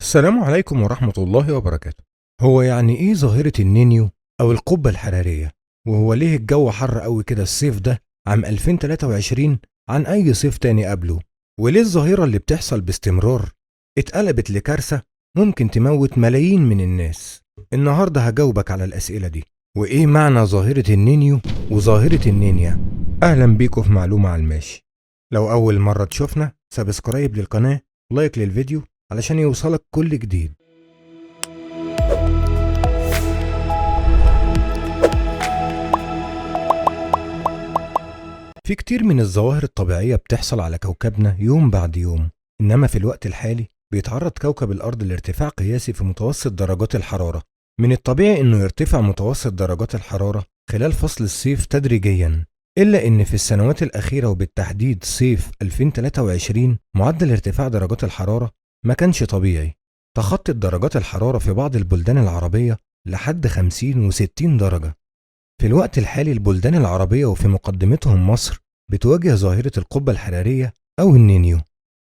السلام عليكم ورحمة الله وبركاته. هو يعني ايه ظاهرة النينيو او القبة الحرارية؟ وهو ليه الجو حر قوي كده الصيف ده عام 2023 عن اي صيف تاني قبله؟ وليه الظاهرة اللي بتحصل باستمرار اتقلبت لكارثة ممكن تموت ملايين من الناس؟ النهاردة هجاوبك على الاسئلة دي. وايه معنى ظاهرة النينيو وظاهرة النينيا؟ اهلا بيكم في معلومة على الماشي. لو اول مرة تشوفنا سبسكرايب للقناة، لايك للفيديو علشان يوصلك كل جديد. في كتير من الظواهر الطبيعية بتحصل على كوكبنا يوم بعد يوم، إنما في الوقت الحالي بيتعرض كوكب الأرض لارتفاع قياسي في متوسط درجات الحرارة. من الطبيعي إنه يرتفع متوسط درجات الحرارة خلال فصل الصيف تدريجياً، إلا إن في السنوات الأخيرة وبالتحديد صيف 2023 معدل ارتفاع درجات الحرارة ما كانش طبيعي. تخطت درجات الحرارة في بعض البلدان العربية لحد 50 و60 درجة. في الوقت الحالي البلدان العربية وفي مقدمتهم مصر بتواجه ظاهرة القبة الحرارية أو النينيو.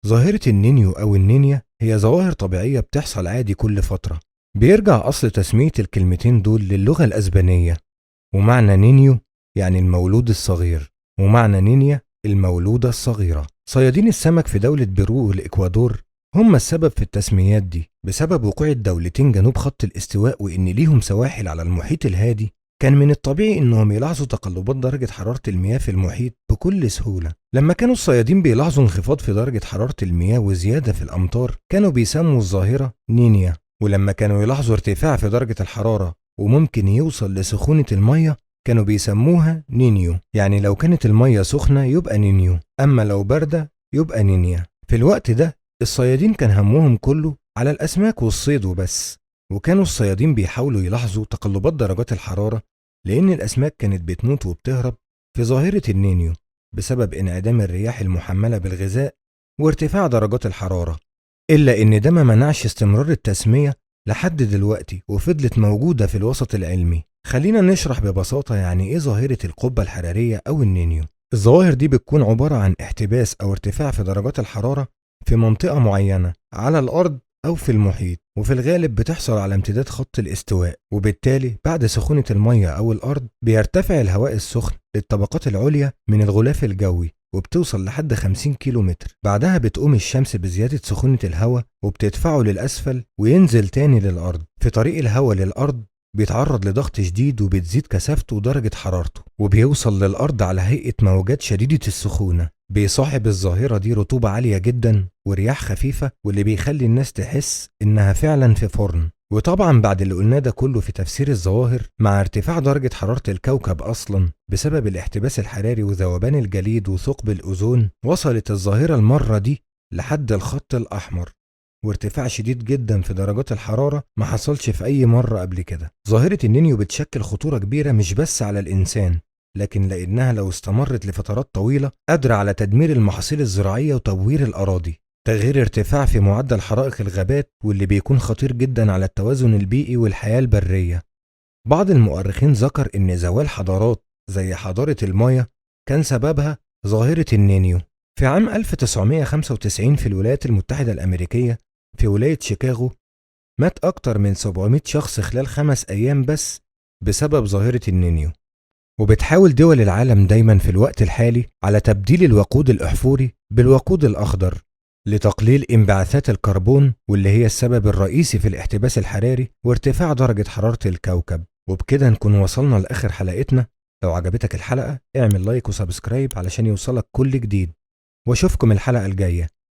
ظاهرة النينيو أو النينيا هي ظواهر طبيعية بتحصل عادي كل فترة. بيرجع أصل تسمية الكلمتين دول للغة الأسبانية، ومعنى نينيو يعني المولود الصغير، ومعنى نينيا المولودة الصغيرة. صيادين السمك في دولة بيرو والإكوادور هم السبب في التسميات دي، بسبب وقوع الدولتين جنوب خط الاستواء وإن ليهم سواحل على المحيط الهادي. كان من الطبيعي إنهم يلاحظوا تقلبات درجة حرارة المياه في المحيط بكل سهولة. لما كانوا الصيادين بيلاحظوا انخفاض في درجة حرارة المياه وزيادة في الأمطار كانوا بيسموا الظاهرة نينيا، ولما كانوا يلاحظوا ارتفاع في درجة الحرارة وممكن يوصل لسخونة المية كانوا بيسموها نينيو. يعني لو كانت المية سخنة يبقى نينيو، أما لو باردة يبقى نينيا. في الوقت ده الصيادين كان همهم كله على الأسماك والصيد وبس، وكانوا الصيادين بيحاولوا يلاحظوا تقلبات درجات الحرارة لأن الأسماك كانت بتموت وبتهرب في ظاهرة النينيو بسبب انعدام الرياح المحملة بالغذاء وارتفاع درجات الحرارة. إلا إن ده ما منعش استمرار التسمية لحد دلوقتي وفضلت موجودة في الوسط العلمي. خلينا نشرح ببساطة يعني إيه ظاهرة القبة الحرارية أو النينيو. الظواهر دي بتكون عبارة عن احتباس أو ارتفاع في درجات الحرارة في منطقة معينة على الأرض أو في المحيط، وفي الغالب بتحصل على امتداد خط الاستواء، وبالتالي بعد سخونة المية أو الأرض بيرتفع الهواء السخن للطبقات العليا من الغلاف الجوي وبتوصل لحد 50 كيلو متر. بعدها بتقوم الشمس بزيادة سخونة الهواء وبتدفعه للأسفل وينزل تاني للأرض. في طريق الهواء للأرض بيتعرض لضغط شديد وبتزيد كثافته ودرجة حرارته وبيوصل للأرض على هيئة موجات شديدة السخونة. بيصاحب الظاهرة دي رطوبة عالية جدا ورياح خفيفة، واللي بيخلي الناس تحس إنها فعلا في فرن. وطبعا بعد اللي قلناه ده كله في تفسير الظواهر، مع ارتفاع درجة حرارة الكوكب أصلا بسبب الاحتباس الحراري وذوبان الجليد وثقب الأوزون، وصلت الظاهرة المرة دي لحد الخط الأحمر، وارتفاع شديد جدا في درجات الحرارة ما حصلش في أي مرة قبل كده. ظاهرة النينيو بتشكل خطورة كبيرة مش بس على الإنسان، لكن لأنها لو استمرت لفترات طويلة قادرة على تدمير المحاصيل الزراعية وتبوير الأراضي. تغيير ارتفاع في معدل حرائق الغابات واللي بيكون خطير جدا على التوازن البيئي والحياة البرية. بعض المؤرخين ذكر إن زوال حضارات زي حضارة المايا كان سببها ظاهرة النينيو. في عام 1995 في الولايات المتحدة الأمريكية في ولاية شيكاغو مات أكتر من 700 شخص خلال 5 أيام بس بسبب ظاهرة النينيو. وبتحاول دول العالم دايما في الوقت الحالي على تبديل الوقود الأحفوري بالوقود الأخضر لتقليل انبعاثات الكربون، واللي هي السبب الرئيسي في الاحتباس الحراري وارتفاع درجة حرارة الكوكب. وبكده نكون وصلنا لآخر حلقتنا. لو عجبتك الحلقة اعمل لايك وسبسكرايب علشان يوصلك كل جديد، واشوفكم الحلقة الجاية.